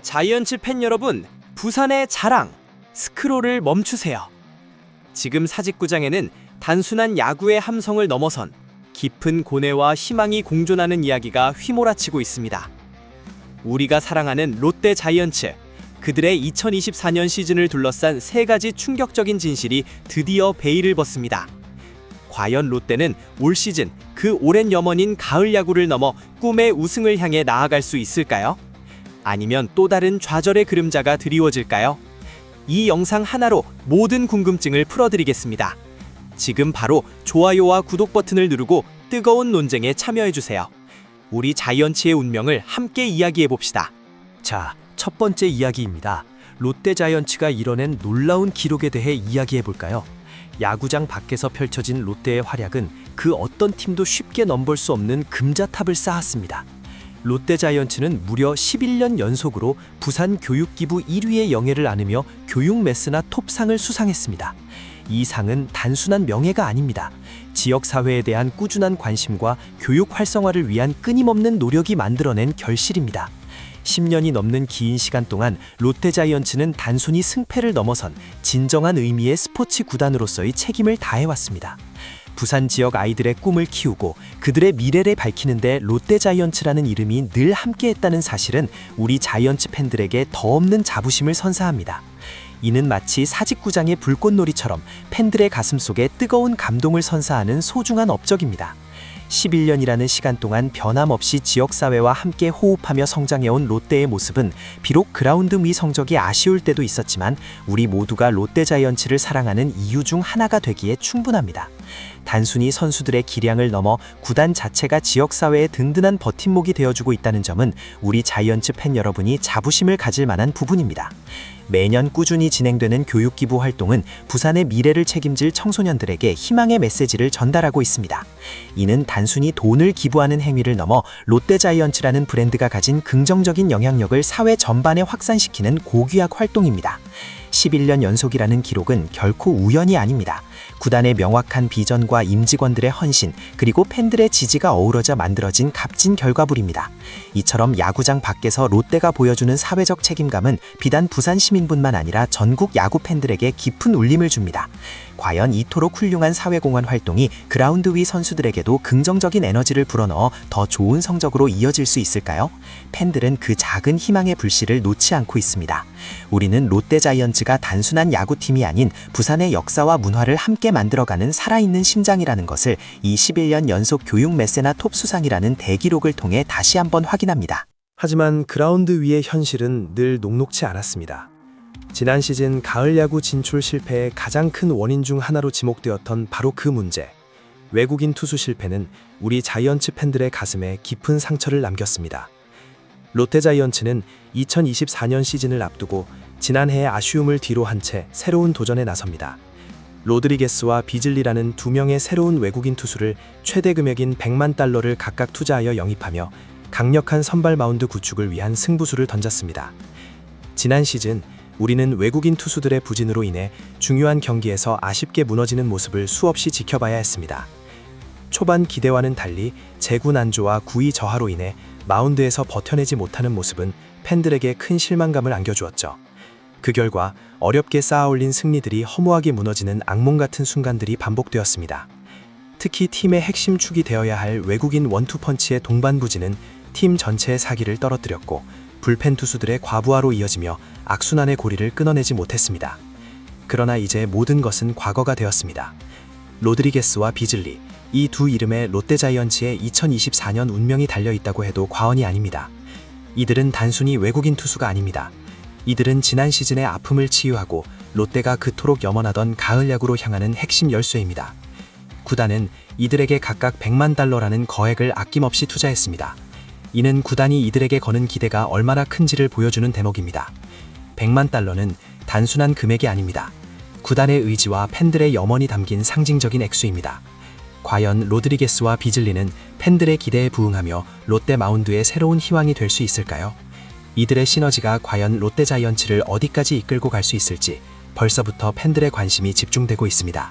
자이언츠 팬 여러분, 부산의 자랑, 스크롤을 멈추세요. 지금 사직구장에는 단순한 야구의 함성을 넘어선 깊은 고뇌와 희망이 공존하는 이야기가 휘몰아치고 있습니다. 우리가 사랑하는 롯데 자이언츠, 그들의 2024년 시즌을 둘러싼 세 가지 충격적인 진실이 드디어 베일을 벗습니다. 과연 롯데는 올 시즌 그 오랜 염원인 가을 야구를 넘어 꿈의 우승을 향해 나아갈 수 있을까요? 아니면 또 다른 좌절의 그림자가 드리워질까요? 이 영상 하나로 모든 궁금증을 풀어드리겠습니다. 지금 바로 좋아요와 구독 버튼을 누르고 뜨거운 논쟁에 참여해주세요. 우리 자이언츠의 운명을 함께 이야기해봅시다. 자, 첫 번째 이야기입니다. 롯데 자이언츠가 이뤄낸 놀라운 기록에 대해 이야기해볼까요? 야구장 밖에서 펼쳐진 롯데의 활약은 그 어떤 팀도 쉽게 넘볼 수 없는 금자탑을 쌓았습니다. 롯데 자이언츠는 무려 11년 연속으로 부산 교육기부 1위의 영예를 안으며 교육 메스나 톱상을 수상했습니다. 이 상은 단순한 명예가 아닙니다. 지역사회에 대한 꾸준한 관심과 교육 활성화를 위한 끊임없는 노력이 만들어낸 결실입니다. 10년이 넘는 긴 시간 동안 롯데 자이언츠는 단순히 승패를 넘어선 진정한 의미의 스포츠 구단으로서의 책임을 다해왔습니다. 부산 지역 아이들의 꿈을 키우고 그들의 미래를 밝히는 데 롯데 자이언츠라는 이름이 늘 함께했다는 사실은 우리 자이언츠 팬들에게 더 없는 자부심을 선사합니다. 이는 마치 사직구장의 불꽃놀이처럼 팬들의 가슴 속에 뜨거운 감동을 선사하는 소중한 업적입니다. 11년이라는 시간 동안 변함없이 지역사회와 함께 호흡하며 성장해온 롯데의 모습은 비록 그라운드 위 성적이 아쉬울 때도 있었지만 우리 모두가 롯데 자이언츠를 사랑하는 이유 중 하나가 되기에 충분합니다. 단순히 선수들의 기량을 넘어 구단 자체가 지역사회의 든든한 버팀목이 되어주고 있다는 점은 우리 자이언츠 팬 여러분이 자부심을 가질 만한 부분입니다. 매년 꾸준히 진행되는 교육기부 활동은 부산의 미래를 책임질 청소년들에게 희망의 메시지를 전달하고 있습니다. 이는 단순히 돈을 기부하는 행위를 넘어 롯데 자이언츠라는 브랜드가 가진 긍정적인 영향력을 사회 전반에 확산시키는 고귀학 활동입니다. 11년 연속이라는 기록은 결코 우연이 아닙니다. 구단의 명확한 비전과 임직원들의 헌신, 그리고 팬들의 지지가 어우러져 만들어진 값진 결과물입니다. 이처럼 야구장 밖에서 롯데가 보여주는 사회적 책임감은 비단 부산 시민뿐만 아니라 전국 야구 팬들에게 깊은 울림을 줍니다. 과연 이토록 훌륭한 사회공헌 활동이 그라운드 위 선수들에게도 긍정적인 에너지를 불어넣어 더 좋은 성적으로 이어질 수 있을까요? 팬들은 그 작은 희망의 불씨를 놓지 않고 있습니다. 우리는 롯데 자이언츠가 단순한 야구팀이 아닌 부산의 역사와 문화를 함께 만들어가는 살아있는 심장이라는 것을 이 11년 연속 교육 메세나 톱 수상이라는 대기록을 통해 다시 한번 확인합니다. 하지만 그라운드 위의 현실은 늘 녹록지 않았습니다. 지난 시즌 가을 야구 진출 실패의 가장 큰 원인 중 하나로 지목되었던 바로 그 문제, 외국인 투수 실패는 우리 자이언츠 팬들의 가슴에 깊은 상처를 남겼습니다. 롯데 자이언츠는 2024년 시즌을 앞두고 지난해의 아쉬움을 뒤로 한 채 새로운 도전에 나섭니다. 로드리게스와 비즐리라는 두 명의 새로운 외국인 투수를 최대 금액인 100만 달러를 각각 투자하여 영입하며 강력한 선발 마운드 구축을 위한 승부수를 던졌습니다. 지난 시즌 우리는 외국인 투수들의 부진으로 인해 중요한 경기에서 아쉽게 무너지는 모습을 수없이 지켜봐야 했습니다. 초반 기대와는 달리 제구 난조와 구위 저하로 인해 마운드에서 버텨내지 못하는 모습은 팬들에게 큰 실망감을 안겨주었죠. 그 결과 어렵게 쌓아올린 승리들이 허무하게 무너지는 악몽 같은 순간들이 반복되었습니다. 특히 팀의 핵심 축이 되어야 할 외국인 원투펀치의 동반부진은 팀 전체의 사기를 떨어뜨렸고 불펜 투수들의 과부하로 이어지며 악순환의 고리를 끊어내지 못했습니다. 그러나 이제 모든 것은 과거가 되었습니다. 로드리게스와 비즐리, 이 두 이름에 롯데 자이언츠의 2024년 운명이 달려있다고 해도 과언이 아닙니다. 이들은 단순히 외국인 투수가 아닙니다. 이들은 지난 시즌의 아픔을 치유하고 롯데가 그토록 염원하던 가을 야구로 향하는 핵심 열쇠입니다. 구단은 이들에게 각각 100만 달러라는 거액을 아낌없이 투자했습니다. 이는 구단이 이들에게 거는 기대가 얼마나 큰지를 보여주는 대목입니다. 100만 달러는 단순한 금액이 아닙니다. 구단의 의지와 팬들의 염원이 담긴 상징적인 액수입니다. 과연 로드리게스와 비즐리는 팬들의 기대에 부응하며 롯데 마운드의 새로운 희망이 될 수 있을까요? 이들의 시너지가 과연 롯데 자이언츠를 어디까지 이끌고 갈 수 있을지 벌써부터 팬들의 관심이 집중되고 있습니다.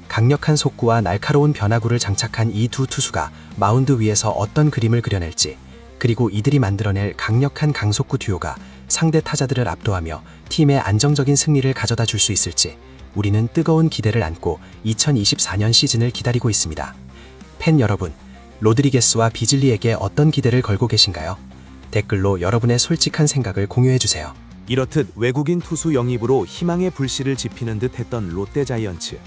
강력한 속구와 날카로운 변화구를 장착한 이 두 투수가 마운드 위에서 어떤 그림을 그려낼지, 그리고 이들이 만들어낼 강력한 강속구 듀오가 상대 타자들을 압도하며 팀의 안정적인 승리를 가져다 줄 수 있을지 우리는 뜨거운 기대를 안고 2024년 시즌을 기다리고 있습니다. 팬 여러분, 로드리게스와 비즐리에게 어떤 기대를 걸고 계신가요? 댓글로 여러분의 솔직한 생각을 공유해주세요. 이렇듯 외국인 투수 영입으로 희망의 불씨를 지피는 듯 했던 롯데자이언츠.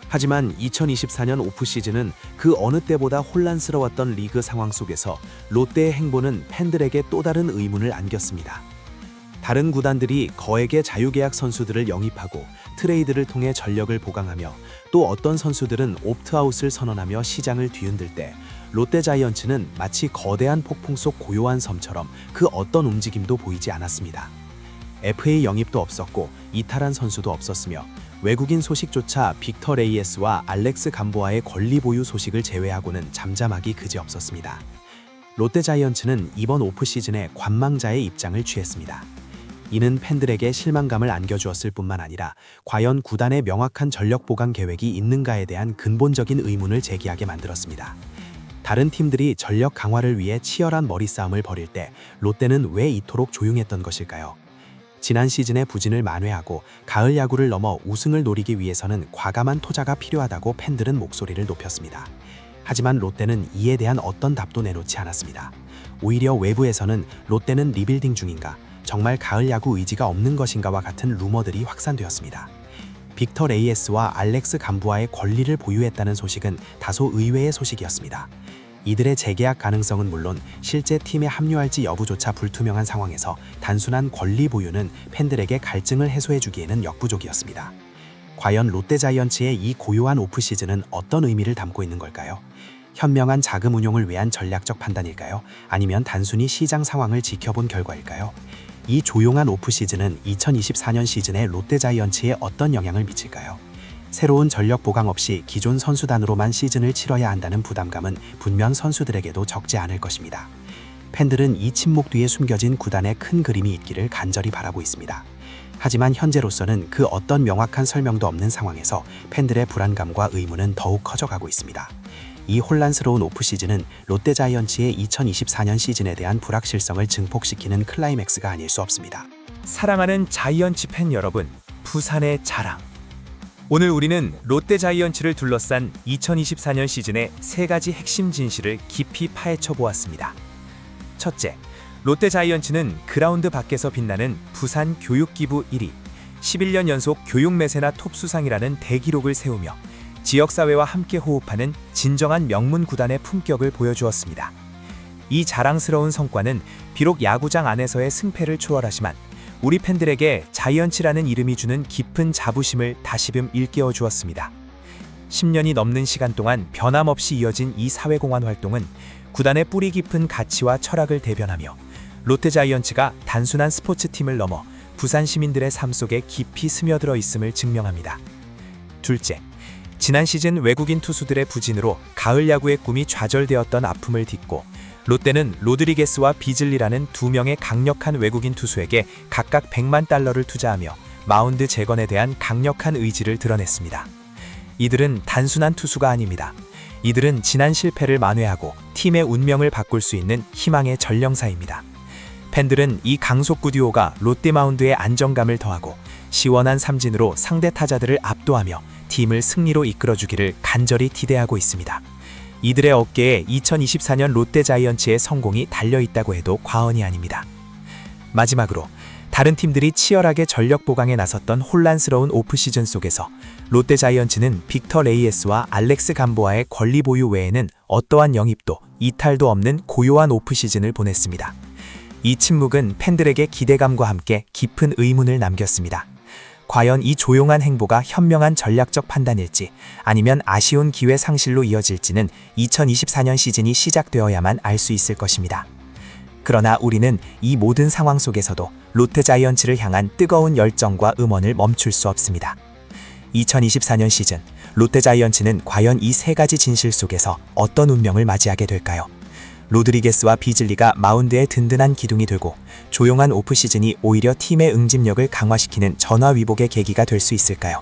하지만 2024년 오프시즌은 그 어느 때보다 혼란스러웠던 리그 상황 속에서 롯데의 행보는 팬들에게 또 다른 의문을 안겼습니다. 다른 구단들이 거액의 자유계약 선수들을 영입하고 트레이드를 통해 전력을 보강하며 또 어떤 선수들은 옵트아웃을 선언하며 시장을 뒤흔들 때 롯데자이언츠는 마치 거대한 폭풍 속 고요한 섬처럼 그 어떤 움직임도 보이지 않았습니다. FA 영입도 없었고 이탈한 선수도 없었으며 외국인 소식조차 빅터 레이에스와 알렉스 감보아의 권리 보유 소식을 제외하고는 잠잠하기 그지없었습니다. 롯데자이언츠는 이번 오프시즌에 관망자의 입장을 취했습니다. 이는 팬들에게 실망감을 안겨주었을 뿐만 아니라 과연 구단의 명확한 전력 보강 계획이 있는가에 대한 근본적인 의문을 제기하게 만들었습니다. 다른 팀들이 전력 강화를 위해 치열한 머리싸움을 벌일 때 롯데는 왜 이토록 조용했던 것일까요? 지난 시즌의 부진을 만회하고 가을 야구를 넘어 우승을 노리기 위해서는 과감한 투자가 필요하다고 팬들은 목소리를 높였습니다. 하지만 롯데는 이에 대한 어떤 답도 내놓지 않았습니다. 오히려 외부에서는 롯데는 리빌딩 중인가, 정말 가을 야구 의지가 없는 것인가와 같은 루머들이 확산되었습니다. 빅터 레이에스와 알렉스 감부아의 권리를 보유했다는 소식은 다소 의외의 소식이었습니다. 이들의 재계약 가능성은 물론 실제 팀에 합류할지 여부조차 불투명한 상황에서 단순한 권리 보유는 팬들에게 갈증을 해소해주기에는 역부족이었습니다. 과연 롯데자이언츠의 이 고요한 오프시즌은 어떤 의미를 담고 있는 걸까요? 현명한 자금 운용을 위한 전략적 판단일까요? 아니면 단순히 시장 상황을 지켜본 결과일까요? 이 조용한 오프시즌은 2024년 시즌에 롯데자이언츠에 어떤 영향을 미칠까요? 새로운 전력 보강 없이 기존 선수단으로만 시즌을 치러야 한다는 부담감은 분명 선수들에게도 적지 않을 것입니다. 팬들은 이 침묵 뒤에 숨겨진 구단의 큰 그림이 있기를 간절히 바라고 있습니다. 하지만 현재로서는 그 어떤 명확한 설명도 없는 상황에서 팬들의 불안감과 의문은 더욱 커져가고 있습니다. 이 혼란스러운 오프시즌은 롯데자이언츠의 2024년 시즌에 대한 불확실성을 증폭시키는 클라이맥스가 아닐 수 없습니다. 사랑하는 자이언츠 팬 여러분, 부산의 자랑. 오늘 우리는 롯데자이언츠를 둘러싼 2024년 시즌의 세 가지 핵심 진실을 깊이 파헤쳐 보았습니다. 첫째, 롯데자이언츠는 그라운드 밖에서 빛나는 부산 교육기부 1위, 11년 연속 교육 매세나 톱수상이라는 대기록을 세우며 지역사회와 함께 호흡하는 진정한 명문 구단의 품격을 보여주었습니다. 이 자랑스러운 성과는 비록 야구장 안에서의 승패를 초월하지만 우리 팬들에게 자이언츠라는 이름이 주는 깊은 자부심을 다시금 일깨워 주었습니다. 10년이 넘는 시간 동안 변함없이 이어진 이 사회공헌 활동은 구단의 뿌리 깊은 가치와 철학을 대변하며 롯데자이언츠가 단순한 스포츠팀을 넘어 부산 시민들의 삶 속에 깊이 스며들어 있음을 증명합니다. 둘째, 지난 시즌 외국인 투수들의 부진으로 가을 야구의 꿈이 좌절되었던 아픔을 딛고 롯데는 로드리게스와 비즐리라는 두 명의 강력한 외국인 투수에게 각각 100만 달러를 투자하며 마운드 재건에 대한 강력한 의지를 드러냈습니다. 이들은 단순한 투수가 아닙니다. 이들은 지난 실패를 만회하고 팀의 운명을 바꿀 수 있는 희망의 전령사입니다. 팬들은 이 강속구 듀오가 롯데 마운드의 안정감을 더하고 시원한 삼진으로 상대 타자들을 압도하며 팀을 승리로 이끌어주기를 간절히 기대하고 있습니다. 이들의 어깨에 2024년 롯데자이언츠의 성공이 달려있다고 해도 과언이 아닙니다. 마지막으로 다른 팀들이 치열하게 전력 보강에 나섰던 혼란스러운 오프시즌 속에서 롯데자이언츠는 빅터 레이에스와 알렉스 감보아의 권리 보유 외에는 어떠한 영입도 이탈도 없는 고요한 오프시즌을 보냈습니다. 이 침묵은 팬들에게 기대감과 함께 깊은 의문을 남겼습니다. 과연 이 조용한 행보가 현명한 전략적 판단일지 아니면 아쉬운 기회 상실로 이어질지는 2024년 시즌이 시작되어야만 알 수 있을 것입니다. 그러나 우리는 이 모든 상황 속에서도 롯데자이언츠를 향한 뜨거운 열정과 응원을 멈출 수 없습니다. 2024년 시즌, 롯데자이언츠는 과연 이 세 가지 진실 속에서 어떤 운명을 맞이하게 될까요? 로드리게스와 비즐리가 마운드의 든든한 기둥이 되고 조용한 오프시즌이 오히려 팀의 응집력을 강화시키는 전화위복의 계기가 될 수 있을까요?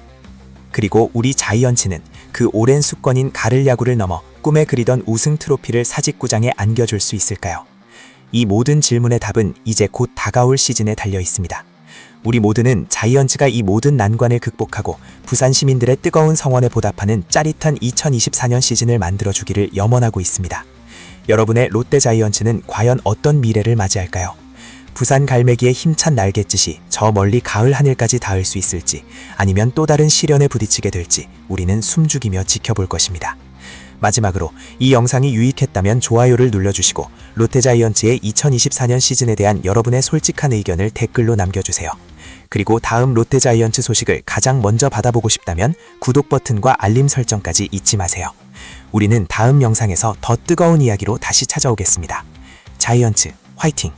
그리고 우리 자이언츠는 그 오랜 숙권인 가을 야구를 넘어 꿈에 그리던 우승 트로피를 사직구장에 안겨줄 수 있을까요? 이 모든 질문의 답은 이제 곧 다가올 시즌에 달려 있습니다. 우리 모두는 자이언츠가 이 모든 난관을 극복하고 부산 시민들의 뜨거운 성원에 보답하는 짜릿한 2024년 시즌을 만들어주기를 염원하고 있습니다. 여러분의 롯데 자이언츠는 과연 어떤 미래를 맞이할까요? 부산 갈매기의 힘찬 날갯짓이 저 멀리 가을 하늘까지 닿을 수 있을지, 아니면 또 다른 시련에 부딪히게 될지 우리는 숨죽이며 지켜볼 것입니다. 마지막으로 이 영상이 유익했다면 좋아요를 눌러주시고 롯데자이언츠의 2024년 시즌에 대한 여러분의 솔직한 의견을 댓글로 남겨주세요. 그리고 다음 롯데자이언츠 소식을 가장 먼저 받아보고 싶다면 구독 버튼과 알림 설정까지 잊지 마세요. 우리는 다음 영상에서 더 뜨거운 이야기로 다시 찾아오겠습니다. 자이언츠 화이팅!